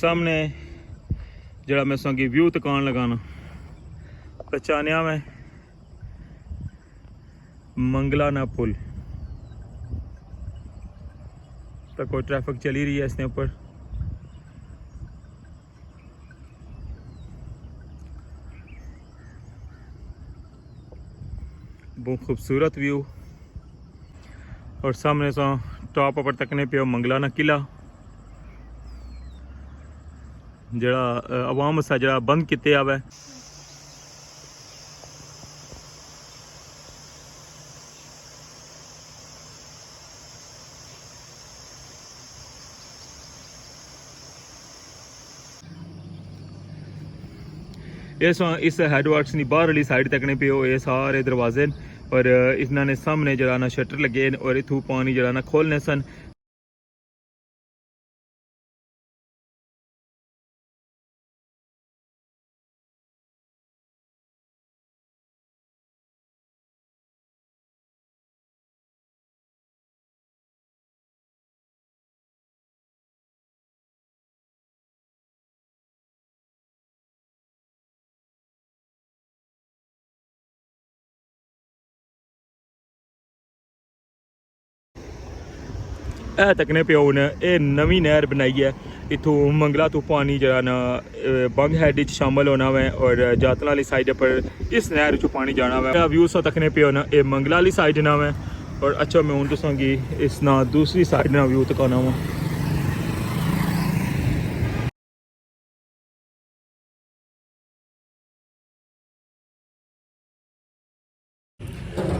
सामने जरा मैं संगी व्यू तकान लगाना पहचानिया मैं मंगलाना पुल तो कोई ट्रैफिक चली रही है इसके ऊपर। बहुत खूबसूरत व्यू और सामने से टॉप पर तकने पे मंगलाना किला जरा आवाम सा जरा बंद किते आवे। इस हेडवर्क्स की बाहर वाली साइड तकने पे ये सारे दरवाजे और इन्होंने सामने जरा ना शटर लगे और इथू पानी जरा ना खोलने सन। तकने पे ये नवी नहर बनाई है इथों मंगला तो पानी जरा ना बंग हैड शामिल होना वै और जातला वाली साइड पर इस नहर चो पानी जाना वै। व्यू सा तकने पे होना ये मंगला वाली साइड ना वै और अच्छा मैं हूँ दसांगी इस ना दूसरी साइड ना व्यू तकाना वा।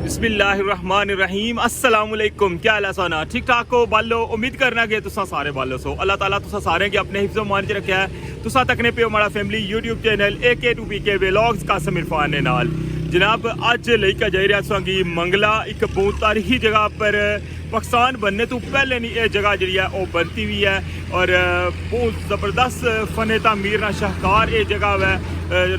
बिस्मिल्लाहिर्रहमानिर्रहीम अस्सलामुअलैकुम। क्या हाल है सोना ठीक ठाक हो बालो? उम्मीद करना कि तुसा सारे बालो सो अल्लाह ताला तुसा सारे के अपने हिफ्ज़ो मान च रखा है। तुसा तकने पे हमारा family YouTube channel AK2PK vlogs Qasim Irfan ने नाल जनाब अज लेकर जाई रहा तुसांगी मंगला एक बहुत तारीखी जगह पर पाकिस्तान बनने तो पहले नहीं ये जगह जी है वो बनती हुई है और बहुत ज़बरदस्त फन तामीर ना शाहकार ये जगह है।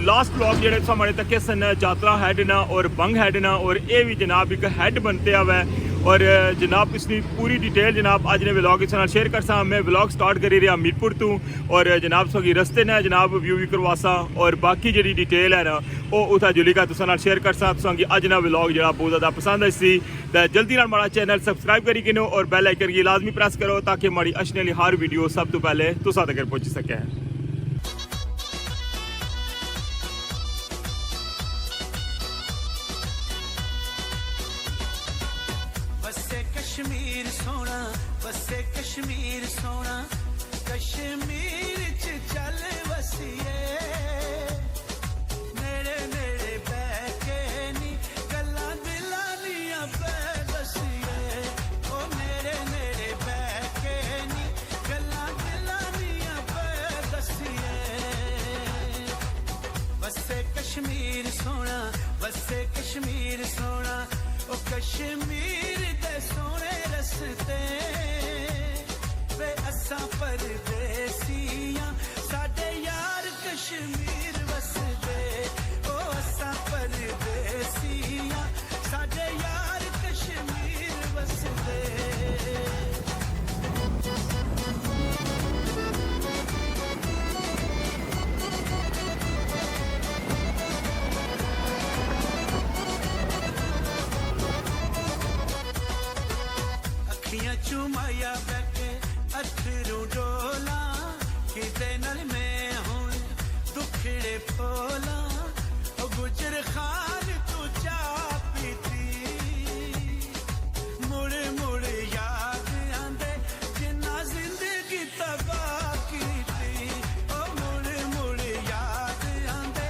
लास्ट ब्लॉक जो हमारे तक सन जातरा हैड ना और बंग हैड ना और ये भी जनाब एक हैड बनते हुआ है और जनाब इसकी पूरी डिटेल जनाब अज ने व्लॉग इस शेयर कर सा। मैं व्लॉग स्टार्ट करी रहा मीरपुर तो और जनाब सो रस्ते ने जनाब व्यू भी करवासा और बाकी जी डिटेल है ना वो उतना जुली का तुसा शेयर कर सा। अज ना व्लॉग जो बहुत ज़्यादा पसंद आई सी तो जल्दी ना हमारा चैनल सबसक्राइब करी किनो और बैल आइकन की लाजमी प्रेस करो ताकि हमारी अचने वाली हर वीडियो सब तो पहले तुसा तक पहुँच सके। कश्मीर सोना बसे कश्मीर सोना कश्मीर च चल वसिए नेड़े नेड़े बैठे नी गल्लां दिलां दियां पै दसिए ओ नेड़े नेड़े बैठे नी गल्लां दिलां दियां पै दसिए बसे कश्मीर सोना बसे कश्मीर सोना ओ कश्मीर दे सोने रस्ते वे असा परदेसियां साडे यार कश्मीर वसदे ओ असा परदेसियां साडे यार कश्मीर वसदे। चुमाया बैठे अथरू डोला किते नल में हूं दुखड़े फोला ओ गुजर खान तू चा पीती मुड़ मुड़ याद आंदे जिन्ना जिंदगी तबाह कीती ओ मुड़ मुड़ याद आंदे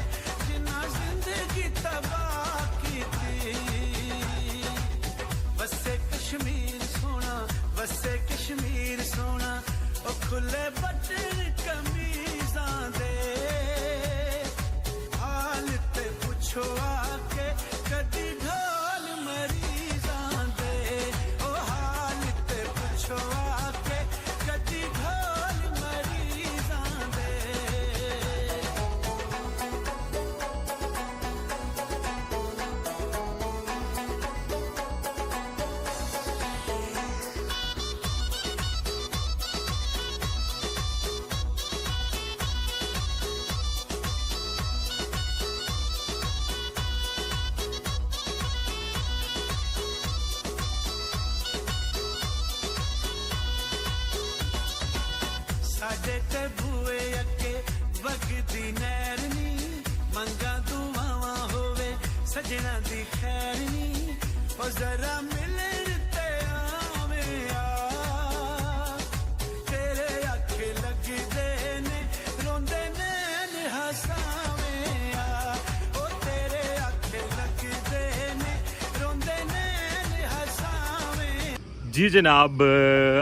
जिन्ना जिंदगी तबाह कीती बसे कश्मीर बसे कश्मीर सोना ओ खुले बटन कमीज़ां दे ਸਾਡੇ ਤੇ ਬੂਏ ਅੱਗੇ ਵਗਦੀ ਨਹਿਰ ਨੀ ਮੰਗਾ ਦੁਆਵਾਂ ਹੋਵੇ ਸਜਣਾ ਦੀ ਖੈਰ ਨੀ ਉਹ ਜ਼ਰਾ ਮਿਲਣ ਤੇ ਆਵੇਂ ਆ ਤੇਰੇ ਅੱਖੇ ਲੱਗਦੇ ਨੇ ਰੋਂਦੇ ਨੇ ਹਸਾਵੇਂ ਆ ਉਹ ਤੇਰੇ ਅੱਖੇ ਲੱਗਦੇ ਨੇ ਰੋਂਦੇ ਨੇ ਹਸਾਵੇਂ। जी जनाब,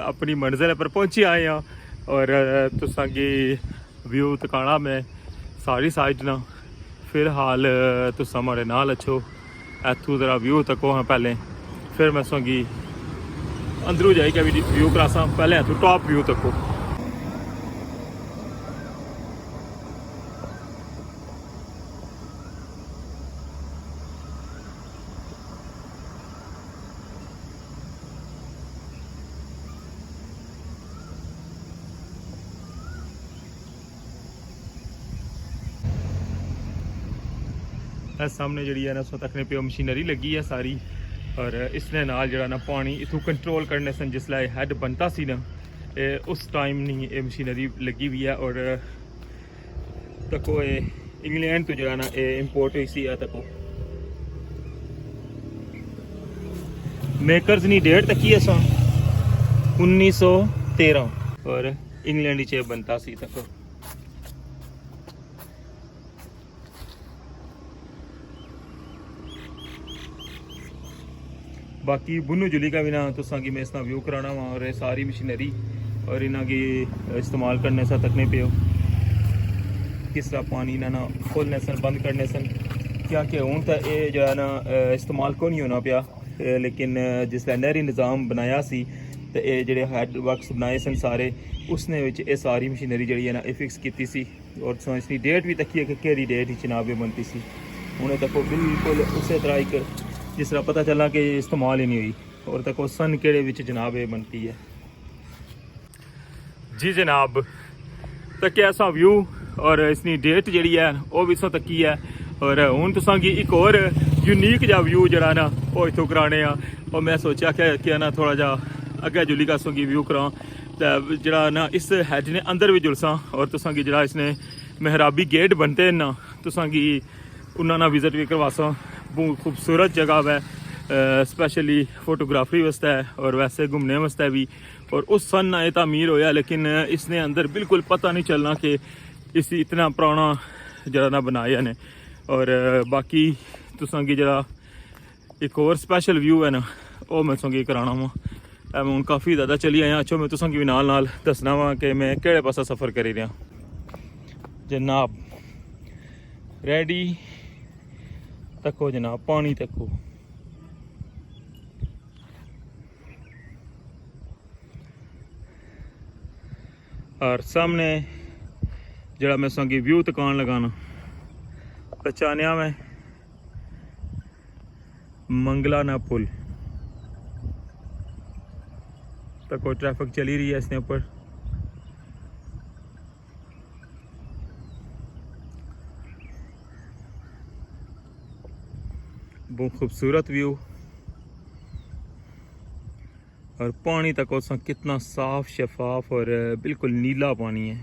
अपनी मंजिल पर पहुंचे आए हैं और तुसा की व्यू तकाना में सारी साइड ना फिलहाल तुसा हमारे नाल अच्छो इतों ज़रा व्यू तको हाँ पहले, फिर मैं तुसा अंदरों जाइए व्यू करासा, पहले इतों टॉप व्यू तको। सामने जी है ना सो तकने पे मशीनरी लगी है सारी, और इसने नाल जरा ना पानी इतों कंट्रोल करने सन जिसला हैड बनता सी ना उस टाइम नहीं ये मशीनरी लगी हुई है। और तको ये इंग्लैंड तो जरा ना इंपोर्ट हुई सी तको मेकर्स नहीं डेट तकी है सा 1913 और इंग्लैंड च बनता सी तको। बाकी बुनू जुली का भी ना तुसा की मैं इसका व्यू कराना वा, और सारी मशीनरी और इन्हों की इस्तेमाल करने से तकने पे किस तरह पानी ना खोलने सन बंद करने सन, क्या कि हूँ तो ये जो है ना इस्तेमाल को नहीं होना पिया, लेकिन जिसला नहरी निज़ाम बनाया सी तो ये जो हैड वर्क्स बनाए सन सारे उसने ये सारी मशीनरी जी है ना ये फिक्स की सी, और इसकी डेट भी तकी है कि केड़ी डेट जनाब ये बनती सी। हूँ तक बिल्कुल उस तरह एक जिस तरह पता चला कि इस्तेमाल ही नहीं हुई, और तक सन केड़े विच जनाब ये बनती है। जी जनाब, तक ऐसा व्यू और इसकी डेट जी है वो भी इस तकी है, और हूँ तुसा की एक और यूनीक जा व्यू जरा ना वो इतों कराने और मैं सोचा कि ना थोड़ा जा अगे जुली का की व्यू करा तो जरा ना इस हैज ने अंदर भी जुलसा, और तुसा की जरा इसने मेहराबी गेट बनते हैं ना तुसा की उन्होंने विजिट भी करवासा। बहुत खूबसूरत जगह है, स्पेशली फोटोग्राफी वास्ते है और वैसे घूमने वास्ते भी, और उस सन ना ये तामीर होया, लेकिन इसने अंदर बिल्कुल पता नहीं चलना कि इस इतना पुराना जरा ना बनाया ने। और बाकी तुसा की जरा एक और स्पेशल व्यू है ना वो मैं तुसा कराना वा। मैं हूँ काफ़ी ज़्यादा चली आया, अच्छो मैं तुसा की भी नाल दसना वा कि मैं केड़े पासा सफ़र करी रहा जनाब। रेडी तको जनाब, पानी तको और सामने जरा मैं संगी व्यू तकान लगाना पहचानिया मैं मंगलाना पुल तको ट्रैफिक चली रही है इसके ऊपर। बहुत खूबसूरत व्यू, और पानी तक उसका कितना साफ शफाफ और बिल्कुल नीला पानी है।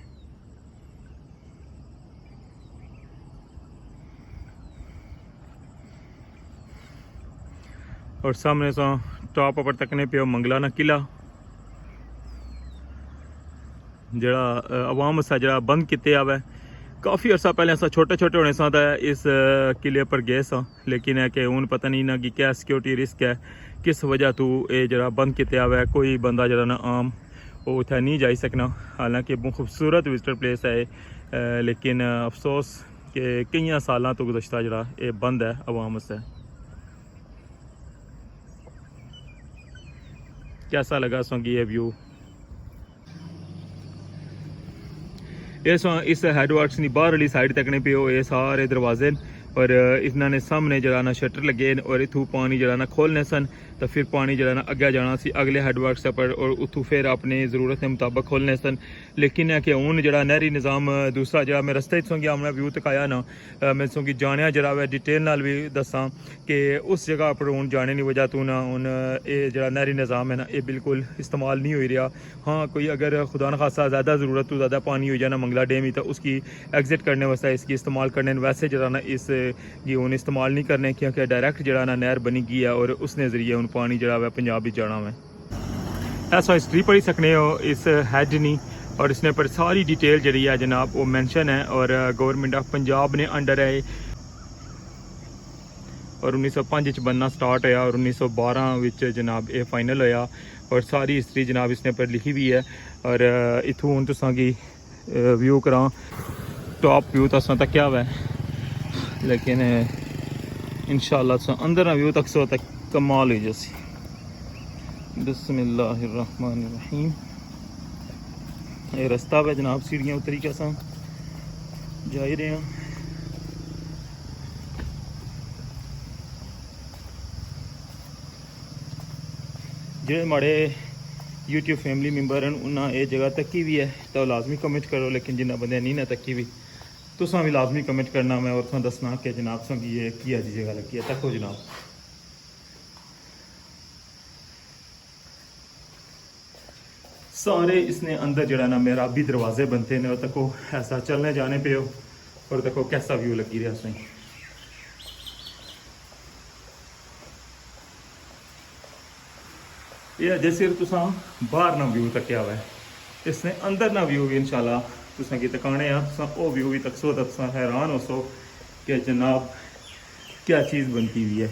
और सामने सा टॉप पर तकने पे मंगलाना किला जड़ा अवाम सा जड़ा बंद किते आवे। काफ़ी अर्सा पहले असा छोटे छोटे होने सा इस किले पर गए सा, लेकिन है कि हूँ पता नहीं ना कि क्या सिक्योरिटी रिस्क है किस वजह तो ये जरा बंद किते आवे। कोई बंदा जरा ना आम वो उत्थे नहीं जाई सकना, हालांकि बहुत खूबसूरत विजिटर प्लेस है लेकिन अफसोस कि कई सालों तो गुज़श्ता जरा ये बंद है अवाम से। कैसा लगा सोंगी ये व्यू? इस हेडवर्क्स की बाहर वाली साइड तकने पे ये सारे दरवाजे और इन्होंने सामने जरा ना शटर लगे और इतों पानी जरा ना खोलने सन तो फिर पानी जो ना अगे जाना सी अगले हैडवर्क्स पर और उतों फिर अपनी ज़रूरत के मुताबिक खोलने सन। लेकिन है कि हूँ जो नहरी निज़ाम दूसरा जो मैं रस्ते सोंगी अपना व्यू तकाया ना मैं सोंगी जाने जरा वै डिटेल नाल भी दसा कि उस जगह पर हूँ जाने की वजह तो ना हूँ ये जो नहरी निज़ाम है ना ये बिल्कुल इस्तेमाल नहीं हो रहा। हाँ कोई अगर खुदा न खासा ज़्यादा ज़रूरत तो ज़्यादा पानी हो जाए ना मंगला डैम ही तो उसकी एग्जिट करने वास्ते इसकी इस्तेमाल करने वैसे जरा ना इस हूँ इस्तेमाल नहीं करने क्योंकि डायरैक्ट जरा ना नहर बनी गई है और उसने जरिए हूँ पानी जरा वै पंजाब ही जाना वै। ऐसा हिस्ट्री पढ़ी सकने हो इस हैड नहीं और इसने पर सारी डिटेल जी है जनाब वो मैंशन है और गवर्नमेंट ऑफ पंजाब ने अंडर है और 1905 बनना स्टार्ट होया और 1912 जनाब ये फाइनल होया और सारी हिस्ट्री जनाब इसने पर लिखी हुई है। और इतों हूँ तुसा की व्यू करा टॉप व्यू तो असा तक क्या हुआ लेकिन इंशाअल्लाह अंदर व्यू तक सो तक कमाल हुई जैसी। बिस्मिल्लाहिर्रहमानिर्रहीम ये रास्ता है जनाब सीढ़ियाँ उतरी कैसा जा ही रहे हैं। जो माड़े यूट्यूब फैमिली मैंबर हैं उन्हें ये जगह तकी भी है तो लाजमी कमेंट करो लेकिन जिन्हें बंदे नहीं ना तकी भी तुसा भी लाजमी कमेंट करना मैं और तुम दसना कि जनाब संगी ये की अजी जगह लगी है तको जनाब। सारे इसने अंदर जरा ना मेहराबी दरवाजे बनते हैं और तको ऐसा चलने जाने पे हो और देखो कैसा व्यू लगी रहा सही। ये अजे सिर्फ तुसा बाहर ना व्यू तकिया हुआ है इसने अंदर ना व्यू भी इंशाल्लाह तुसा की तकाने तुसा वो व्यू भी तकसो तो तुसा हैरान हो सो कि जनाब क्या चीज़ बनती हुई है।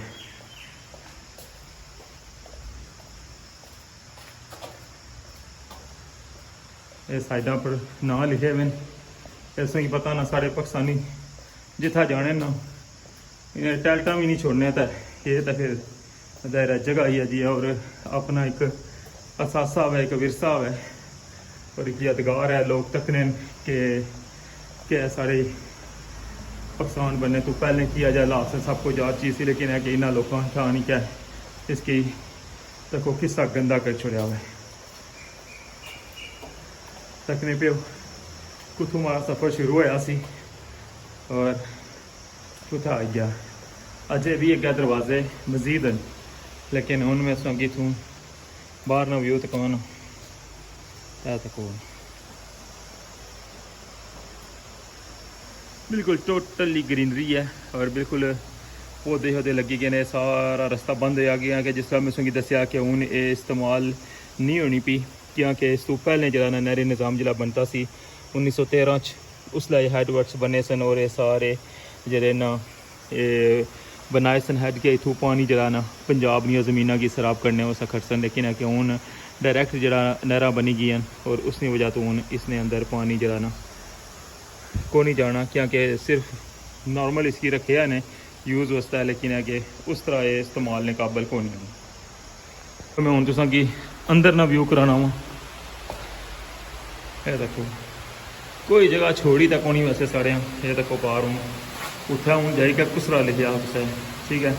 ये साइडा पर ना लिखे हुए ऐसा ही पता ना साढ़े पाकिस्तानी जिथा जाने ना इन्हें टैल्टा भी नहीं छोड़ने तो ये तो फिर दायरा जगह ही है जी और अपना एक असासा है एक विरसा है और एक यादगार है लोग तकने के सारे पाकिस्तान बनने तो पहले किया जाए लास्ट से सब कुछ याद चीज़ थी लेकिन है कि इन्होंने लोगों था नहीं क्या इसकी देखो किस्सा गंदा कर छोड़ा हुआ है। तकने पे कुथों हमारा सफ़र शुरू होया सी और कुथा आ गया अजय भी अगर दरवाजे मजीद हैं लेकिन उनमें संगी तू बाहर ना व्यू तकवाना तक बिल्कुल टोटली ग्रीनरी है और बिल्कुल पौधे शौधे लगे गए ने सारा रास्ता बंद आ गया कि जिस तरह मैं संगी दसिया कि हूँ ये इस्तेमाल नहीं होनी पी क्योंकि इस तो पहले जरा ना नहरी निज़ाम जिला बनता सी 1913 उसला हैडवर्क्स बने सन और ये सारे जरे ना ये बनाए सन हैड के इतों पानी जरा ना पंजाब दी ज़मीना की सराब करने वो सखर सन लेकिन है कि हूँ डायरैक्ट जरा नहरा बनी गई हैं और उसकी वजह तो हूँ इसने अंदर पानी जरा ना को नहीं जाना क्योंकि सिर्फ नॉर्मल इसकी रखे ने यूज़ वास्ता है लेकिन है कि उस तरह ये इस्तेमाल ने काबल को नहीं। तो मैं हूँ तुसा की अंदर ना व्यू कराना वा देखो कोई जगह छोड़ी तक होनी वैसे सारे ये देखो पार हूँ उत्थे हूँ जाइए कुसरा लिखा है ठीक है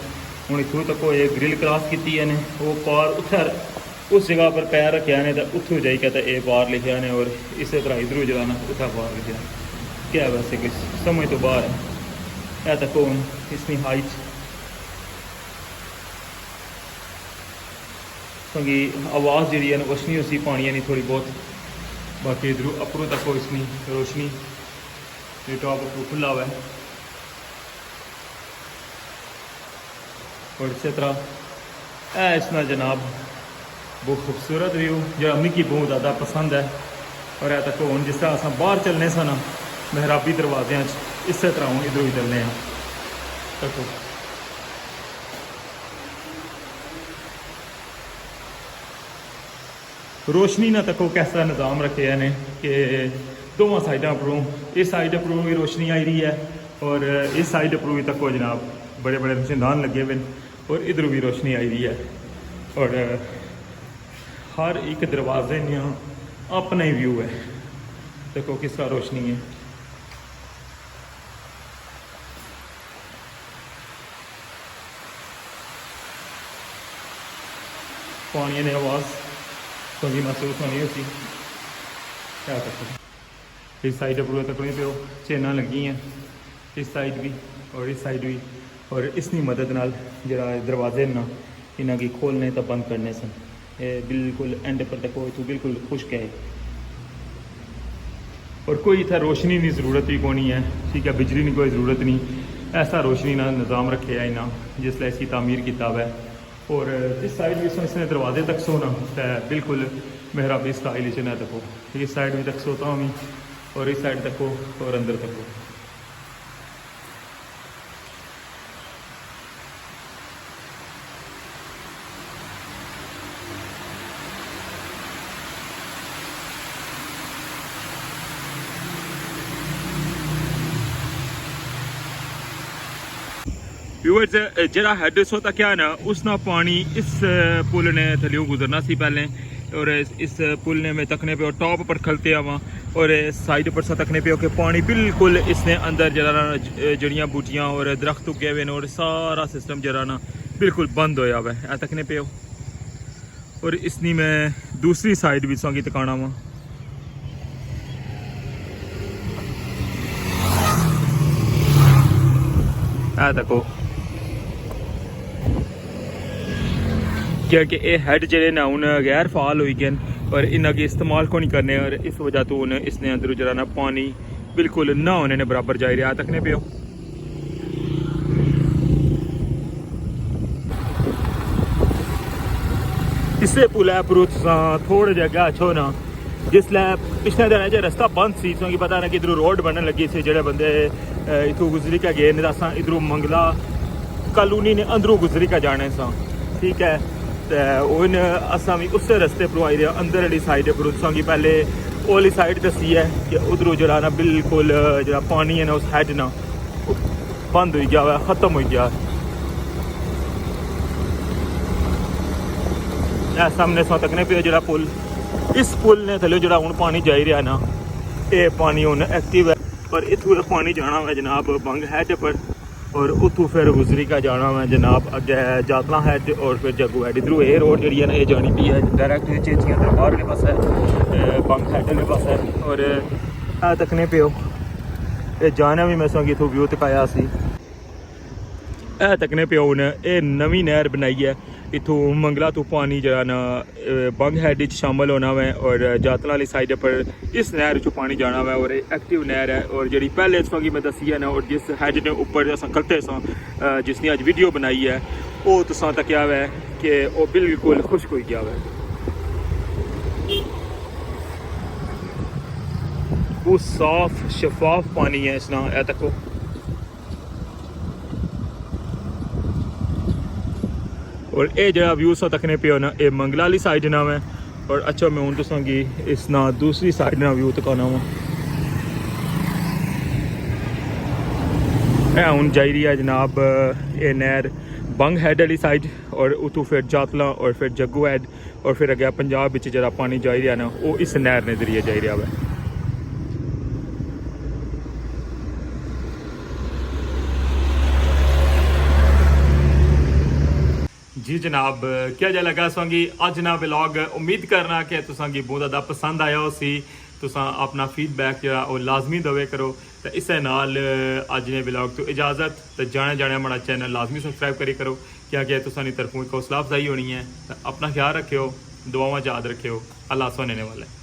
हूँ इतों तक ये ग्रिल क्रॉस की है ने वो पार उत्थे उस जगह पर पैर रखे ने तो उतों जाइए तो ये पार लिखा ने और इस तरह इधरों जरा ना उत्थे पार लिखा क्या वैसे कुछ समझ तो बाहर है तक हूँ इसकी हाइट क्योंकि आवाज़ जी रोशनी उसी पानी नहीं थोड़ी बहुत बाकी इधरों अपरों तक हो इसकी रोशनी टॉप अपरों खुला हुआ है और इसी तरह है इसमें जनाब बहुत खूबसूरत व्यू जो मिगी बहुत ज़्यादा पसंद है और है तक हूँ जिस तरह अस बाहर चलने सन मेहराबी दरवाज़े इस तरह हूँ इधरों ही चलने तक रोशनी ना तको कैसा निज़ाम रखे ने कि दोवों साइडों परों इस साइड परों भी रोशनी आई रही है और इस साइड परों भी तको जनाब बड़े बड़े रोशनदान लगे हुए और इधर भी रोशनी आई रही है और हर एक दरवाजे ने अपना ही व्यू है देखो किस तरह रोशनी है। पानी ने आवाज़ थोड़ी महसूस होनी होती क्या कर सकते। इस साइड पर तकने पे चेना लगी हैं इस साइड भी और इस साइड भी और इसकी मदद नाल जरा दरवाजे ना इन्हों की खोलने तो बंद करने सन ये बिल्कुल एंड पर देखो तो बिल्कुल खुश्क है और कोई इतना रोशनी की ज़रूरत भी कोनी है ठीक है बिजली की कोई ज़रूरत नहीं ऐसा रोशनी ना निज़ाम रखे है इन्हें जिसलिए इसकी तामीर किताब है और इस साइड भी सो इसने दरवाजे तक सो ना तो बिल्कुल मेहराबी स्टाइल है देखो इस साइड भी तक सोता हूँ और इस साइड तक हो और अंदर तक हो। व्यूअर्स जरा हेड सोता क्या ना उसना पानी इस पुल ने थलियों गुजरना सी पहले और इस पुल ने में तकने पे और टॉप पर खलते आवा और साइड पर सा तकने पे कि पानी बिल्कुल इसने अंदर जरा ना जड़ियाँ बूटियाँ और दरख्त उगे हुए और सारा सिस्टम जरा ना बिल्कुल बंद होया हुआ है तकने पे और इसनी मैं दूसरी साइड भी सौंगी तकाना वा देखो क्योंकि ये हेड जड़े ना हूँ गैर फाल हो गए और इन्हों के इस्तेमाल को नहीं करने और इस वजह तो उन्हें इसने अंदर जरा ना पानी बिल्कुल ना होने ने बराबर जा रहा तकने पे इससे पुल है पर थोड़े जगह अच्छो ना जिसलै पिछले दिन जो रस्ता बंद सी क्योंकि पता ना कि इधरों रोड बनने लगी सी जेडे बंदे इतों गुजरी का गए नहीं अस इधरों मंगला कॉलोनी ने अंदरों गुजरी का जाने सा ठीक है तो असा भी उस रस्ते पर आई रहे अंदर वाली साइड पर कि पहले वो वाली साइड दसी है कि उधरों जरा ना बिल्कुल जरा पानी है ना उस हैड ना बंद हो गया ख़त्म हो गया सामने सौ तकने पे जरा पुल इस पुल ने थले जरा हूँ पानी जा रहा ना ये पानी हूँ एक्टिव है पर इतों पानी जाना है जनाब बंग हैड पर और उतों फिर गुजरी का जाना है जनाब अगे जातला हैड और फिर जग्गू हैड इधरों ये रोड जी है ना ये जानी पी है डायरैक्ट चेचियां दरबार वाले पास है बंग हैड वाले पास है और तकने पे ये जाना भी मैं संगी इतों व्यू तकाया सी तकने पे हूँ ये नवी नहर बनाई है इतों मंगला तो पानी जरा ना बंग हैड शामिल होना है और जातला वाली साइड पर इस नहर चो पानी जाना है और एक्टिव नहर है और जी पहले इसकी मैं दसी है ना और जिस हैड ने उपर अस कलते सा जिसने अज वीडियो बनाई है वो तुसा तकिया है कि वो बिल्कुल खुश्क हो गया है वो साफ शफाफ पानी है इसना ए तको और ये जरा व्यू सा तकने पे ना ये मंगला वाली साइड ना है और अच्छा मैं हूँ तुसांगी इस ना दूसरी साइड ना व्यू तकाना वा हूँ जाई रही है जनाब ये नहर बंग हैड वाली साइड और उतों फिर जातला और फिर जग्गू हैड और फिर अगर पंजाब में जरा पानी जा रहा ना वो इस नहर ने जरिए जा रहा है। जी जनाब क्या जा लगा तुसांगी अज ना व्लॉग उम्मीद करना कि तुसांगी बहुत ज़्यादा पसंद आया हो सी तुसा अपना फीडबैक जो वो लाजमी दवे करो तो इस नाल अज ने व्लॉग तो इजाज़त तो जाने जाने हमारा चैनल लाजमी सबसक्राइब करी करो क्योंकि तुसानी तरफों एक हौसला अफजाई होनी है तो अपना ख्याल रखियो दुआवां याद रखियो अल्लाह सुनने वाला है।